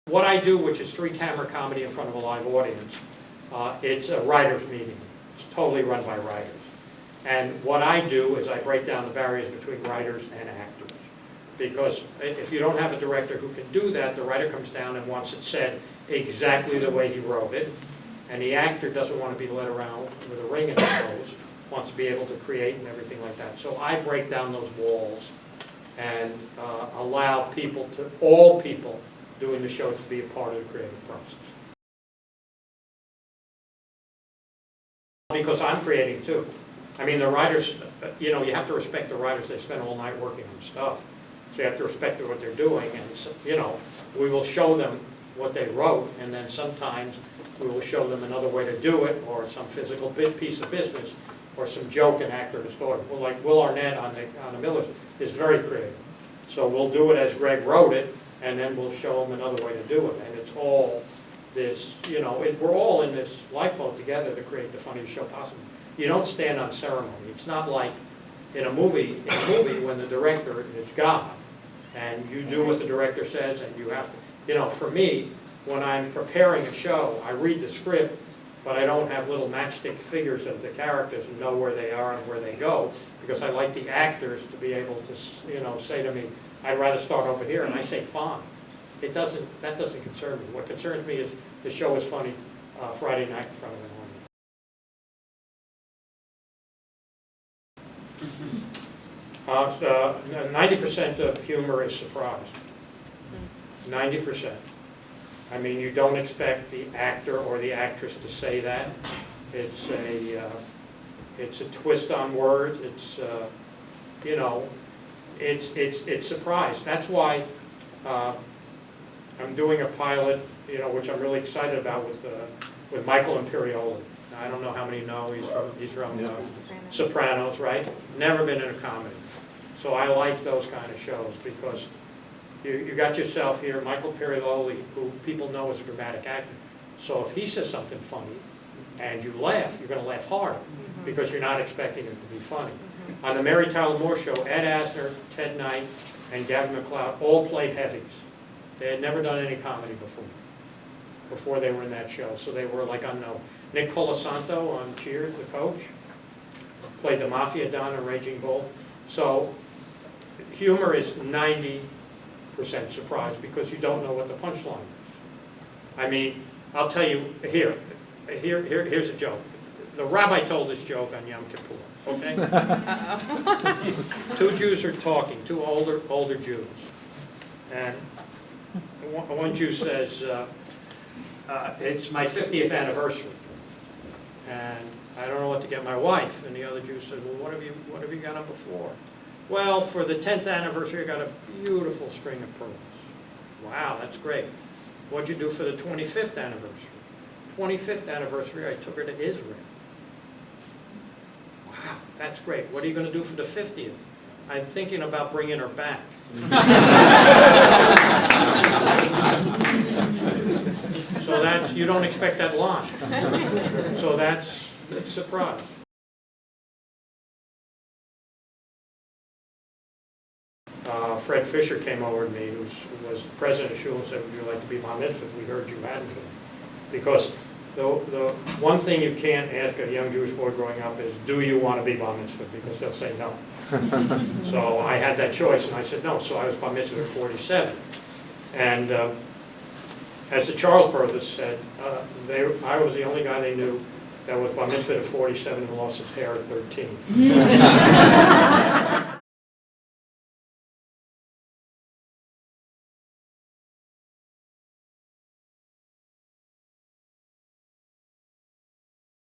What I do, which is 3-camera comedy in front of a live audience, it's a writer's meeting. It's totally run by writers. And what I do is I break down the barriers between writers and actors. Because if you don't have a director who can do that, the writer comes down and wants it said exactly the way he wrote it. And the actor doesn't want to be led around with a ring in his nose, wants to be able to create and everything like that. So I break down those walls and allow people to, all people doing the show, to be a part of the creative process. Because I'm creating too. I mean, the writers, you know, you have to respect the writers. They spend all night working on stuff. So you have to respect what they're doing. And, you know, we will show them what they wrote, and then sometimes we will show them another way to do it, or some physical piece of business, or some joke an actor has thought of. Well, like Will Arnett on the Millers is very creative. So we'll do it as Greg wrote it, and then we'll show them another way to do it. And it's all this, you know, we're all in this lifeboat together to create the funniest show possible. You don't stand on ceremony. It's not like in a movie when the director is God, and you do what the director says, and you have to, you know, for me, when I'm preparing a show, I read the script, but I don't have little matchstick figures of the characters and know where they are and where they go, because I like the actors to be able to, you know, say to me, I'd rather start over here, and I say fine. That doesn't concern me. What concerns me is the show is funny Friday night in front of an audience. 90% of humor is surprise. 90%. I mean, you don't expect the actor or the actress to say that. It's a twist on words. It's you know, it's surprise. That's why I'm doing a pilot, you know, which I'm really excited about with Michael Imperioli. Now, I don't know how many know he's from Sopranos, right? Never been in a comedy. So I like those kind of shows because you got yourself here, Michael Imperioli, who people know as a dramatic actor. So if he says something funny and you laugh, you're going to laugh harder because you're not expecting it to be funny. On the Mary Tyler Moore Show, Ed Asner, Ted Knight, and Gavin MacLeod all played heavies. They had never done any comedy before they were in that show, so they were like unknown. Nick Colasanto on Cheers, the coach, played the Mafia Don in Raging Bull. So humor is 90% surprise because you don't know what the punchline is. I mean, I'll tell you, here's a joke. The rabbi told this joke on Yom Kippur, okay? Two Jews are talking, two older Jews. And one Jew says, it's my 50th anniversary, and I don't know what to get my wife. And the other Jew said, well, what have you got up before? Well, for the 10th anniversary, I got a beautiful string of pearls. Wow, that's great. What'd you do for the 25th anniversary? 25th anniversary, I took her to Israel. Wow, that's great. What are you going to do for the 50th? I'm thinking about bringing her back. So that's, you don't expect that line. So that's a surprise. Fred Fisher came over to me, who was president of Shul, and said, would you like to be Bar Mitzvah? We heard you hadn't been. Because the one thing you can't ask a young Jewish boy growing up is, do you want to be Bar Mitzvah? Because they'll say no. So I had that choice, and I said no. So I was Bar Mitzvah at 47. And as the Charles brothers said, I was the only guy they knew that was Bar Mitzvah at 47 and lost his hair at 13.